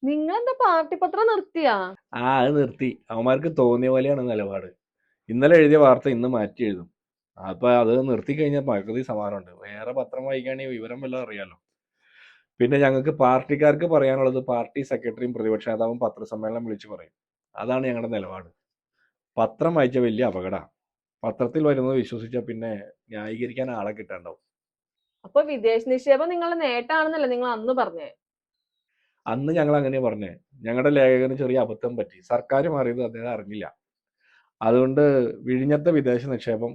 നിങ്ങളെന്താ പാർട്ടി പത്രം നിർത്തിയാ? അത് നിർത്തി. അവന്മാർക്ക് തോന്നിയ പോലെയാണ് നിലപാട്. ഇന്നലെ എഴുതിയ വാർത്ത ഇന്ന് മാറ്റി എഴുതും. അപ്പൊ അത് നിർത്തി കഴിഞ്ഞാൽ പകുതി സമാധാനമുണ്ട്. വേറെ പത്രം വായിക്കുകയാണെങ്കിൽ വിവരം വല്ലതും അറിയാലോ. പിന്നെ ഞങ്ങൾക്ക് പാർട്ടിക്കാർക്ക് പറയാനുള്ളത് പാർട്ടി സെക്രട്ടറിയും പ്രതിപക്ഷ നേതാവും പത്രസമ്മേളനം വിളിച്ചു പറയും. അതാണ് ഞങ്ങളുടെ നിലപാട്. പത്രം വായിച്ച വലിയ അപകടമാണ്. പത്രത്തിൽ വരുന്നത് വിശ്വസിച്ചാൽ പിന്നെ ന്യായീകരിക്കാൻ ആളെ കിട്ടാണ്ടാവും. അപ്പൊ വിദേശ നിക്ഷേപം നിങ്ങളുടെ നേട്ടാണെന്നല്ലേ നിങ്ങൾ അന്ന് പറഞ്ഞേ? അന്ന് ഞങ്ങൾ അങ്ങനെ പറഞ്ഞേ. ഞങ്ങളുടെ ലേഖകന് ചെറിയ അബദ്ധം പറ്റി. സർക്കാർ മാറിയത് അദ്ദേഹം അറിഞ്ഞില്ല. അതുകൊണ്ട് വിഴിഞ്ഞത്തെ വിദേശ നിക്ഷേപം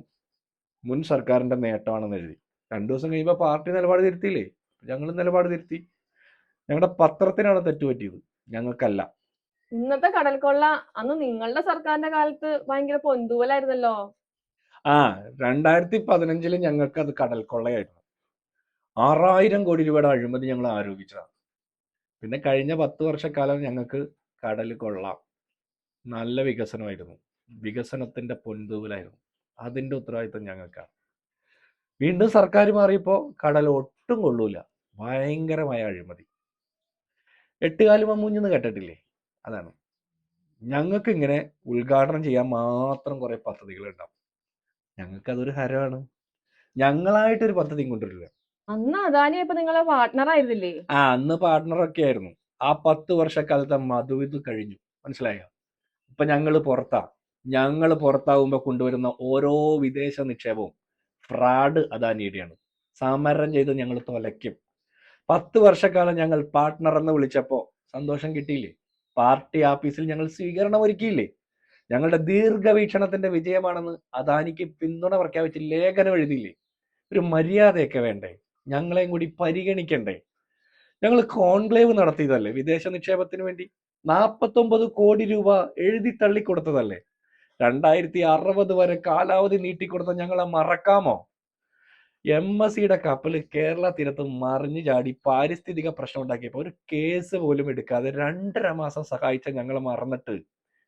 മുൻ സർക്കാരിന്റെ നേട്ടമാണെന്ന് എഴുതി. 2 ദിവസം കഴിയുമ്പോൾ പാർട്ടി നിലപാട് തിരുത്തിയില്ലേ? ഞങ്ങൾ നിലപാട് തിരുത്തി. ഞങ്ങളുടെ പത്രത്തിനാണ് തെറ്റുപറ്റിയത്, ഞങ്ങൾക്കല്ല. ഇന്നത്തെ കടൽക്കൊള്ള അന്ന് നിങ്ങളുടെ സർക്കാരിന്റെ കാലത്ത് ഭയങ്കര പൊന്തൂവലായിരുന്നല്ലോ. 2015 ഞങ്ങൾക്ക് അത് കടൽ കൊള്ളയായിരുന്നു. 6000 കോടി രൂപയുടെ അഴിമതി ഞങ്ങൾ ആരോപിച്ചതാണ്. പിന്നെ കഴിഞ്ഞ 10 വർഷക്കാലം ഞങ്ങൾക്ക് കടൽ കൊള്ളാം, നല്ല വികസനമായിരുന്നു, വികസനത്തിന്റെ പൊൻതൂവലായിരുന്നു. അതിന്റെ ഉത്തരവാദിത്തം ഞങ്ങൾക്കാണ്. വീണ്ടും സർക്കാർ മാറിയപ്പോൾ കടൽ ഒട്ടും കൊള്ളൂല, ഭയങ്കരമായ അഴിമതി. എട്ടുകാലി മമ്മൂഞ്ഞെന്ന് കേട്ടിട്ടില്ലേ? അതാണ്. ഞങ്ങൾക്ക് ഇങ്ങനെ ഉദ്ഘാടനം ചെയ്യാൻ മാത്രം കുറെ പദ്ധതികൾ ഉണ്ടാവും. ഞങ്ങൾക്കതൊരു ഹരമാണ്. ഞങ്ങളായിട്ടൊരു പദ്ധതിയും കൊണ്ടുവരില്ല. അന്ന് അദാനിയപ്പോ നിങ്ങളെ പാർട്ട്ണർ ആയിരുന്നില്ലേ? അന്ന് പാർട്ട്ണറൊക്കെ ആയിരുന്നു. ആ 10 വർഷക്കാലത്തെ മധുവിധു കഴിഞ്ഞു. മനസ്സിലായോ? ഇപ്പൊ ഞങ്ങൾ പുറത്താവുമ്പോൾ കൊണ്ടുവരുന്ന ഓരോ വിദേശ നിക്ഷേപവും ഫ്രാഡ് അദാനിയുടെയാണ്. സമരം ചെയ്ത് ഞങ്ങൾ തൊലയ്ക്കും. 10 വർഷക്കാലം ഞങ്ങൾ പാർട്ട്ണർ എന്ന് വിളിച്ചപ്പോ സന്തോഷം കിട്ടിയില്ലേ? പാർട്ടി ആഫീസിൽ ഞങ്ങൾ സ്വീകരണം ഒരുക്കിയില്ലേ? ഞങ്ങളുടെ ദീർഘവീക്ഷണത്തിന്റെ വിജയമാണെന്ന് അദാനിക്ക് പിന്തുണ പ്രഖ്യാപിച്ച് ലേഖനം എഴുതിയില്ലേ? ഒരു മര്യാദയൊക്കെ വേണ്ടേ? ഞങ്ങളെയും കൂടി പരിഗണിക്കണ്ടേ? ഞങ്ങൾ കോൺക്ലേവ് നടത്തിയതല്ലേ വിദേശ നിക്ഷേപത്തിന് വേണ്ടി? 49 കോടി രൂപ എഴുതി തള്ളിക്കൊടുത്തതല്ലേ? 2060 വരെ കാലാവധി നീട്ടിക്കൊടുത്ത ഞങ്ങളെ മറക്കാമോ? MSCയുടെ കപ്പൽ കേരള തീരത്ത് മറിഞ്ഞു ചാടി പാരിസ്ഥിതിക പ്രശ്നം ഉണ്ടാക്കിയപ്പോൾ ഒരു കേസ് പോലും എടുക്കാതെ 2.5 മാസം സഹായിച്ച ഞങ്ങളെ മറന്നിട്ട്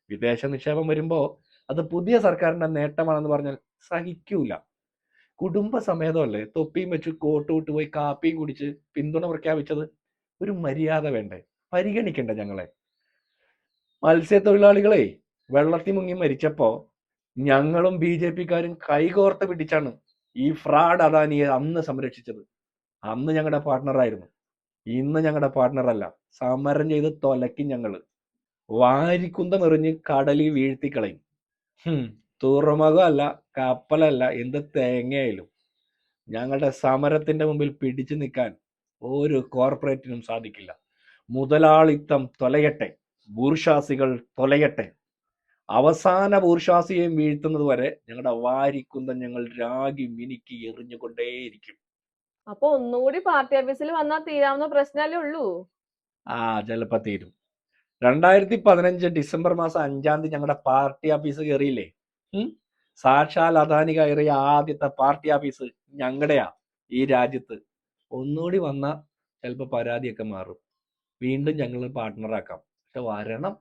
വിദേശ നിക്ഷേപം വരുമ്പോ അത് പുതിയ സർക്കാരിന്റെ നേട്ടമാണെന്ന് പറഞ്ഞാൽ സഹിക്കൂല. കുടുംബസമേതമല്ലേ തൊപ്പിയും വെച്ച് കോട്ട് വിട്ട് പോയി കാപ്പിയും കുടിച്ച് പിന്തുണ പ്രഖ്യാപിച്ചത്? ഒരു മര്യാദ വേണ്ടേ? പരിഗണിക്കണ്ടേ ഞങ്ങളെ? മത്സ്യത്തൊഴിലാളികളെ വെള്ളത്തിൽ മുങ്ങി മരിച്ചപ്പോ ഞങ്ങളും BJP-ക്കാരും കൈകോർത്ത് പിടിച്ചാണ് ഈ ഫ്രാഡ് അദാനിയെ അന്ന് സംരക്ഷിച്ചത്. അന്ന് ഞങ്ങളുടെ പാർട്ട്ണറായിരുന്നു. ഇന്ന് ഞങ്ങളുടെ പാർട്ട്ണറല്ല. സമരം ചെയ്ത് തൊലയ്ക്കും ഞങ്ങള്. വാരിക്കുന്തം എറിഞ്ഞ് കടലിൽ വീഴ്ത്തിക്കളയും. തുറമുഖമല്ല, കപ്പലല്ല, എന്ത് തേങ്ങയായാലും ഞങ്ങളുടെ സമരത്തിന്റെ മുമ്പിൽ പിടിച്ചു നിൽക്കാൻ ഒരു കോർപ്പറേറ്റിനും സാധിക്കില്ല. മുതലാളിത്തം തൊലയട്ടെ, ബൂർഷാസികൾ തൊലയട്ടെ. അവസാന ബൂർഷാസിയെയും വീഴ്ത്തുന്നത് വരെ ഞങ്ങളുടെ വാരിക്കുന്തം ഞങ്ങൾ രാഗി മിനുക്കി എറിഞ്ഞുകൊണ്ടേയിരിക്കും. അപ്പൊ ഒന്നുകൂടി പാർട്ടി ഓഫീസിൽ വന്നാൽ തീരാവുന്ന പ്രശ്നമല്ലേ ഉള്ളൂ? ചിലപ്പോ തീരും. 2015 ഡിസംബർ മാസം 5-ാം തീയതി ഞങ്ങളുടെ പാർട്ടി ഓഫീസ് കയറിയില്ലേ? സാക്ഷാൽ അദാനി കയറിയ ആദ്യത്തെ പാർട്ടി ഓഫീസ് ഞങ്ങളുടെയാ ഈ രാജ്യത്ത്. ഒന്നുകൂടി വന്ന ചിലപ്പോ പരാതിയൊക്കെ മാറും. വീണ്ടും ഞങ്ങൾ പാർട്ട്ണറാക്കാം. പക്ഷെ വരണം.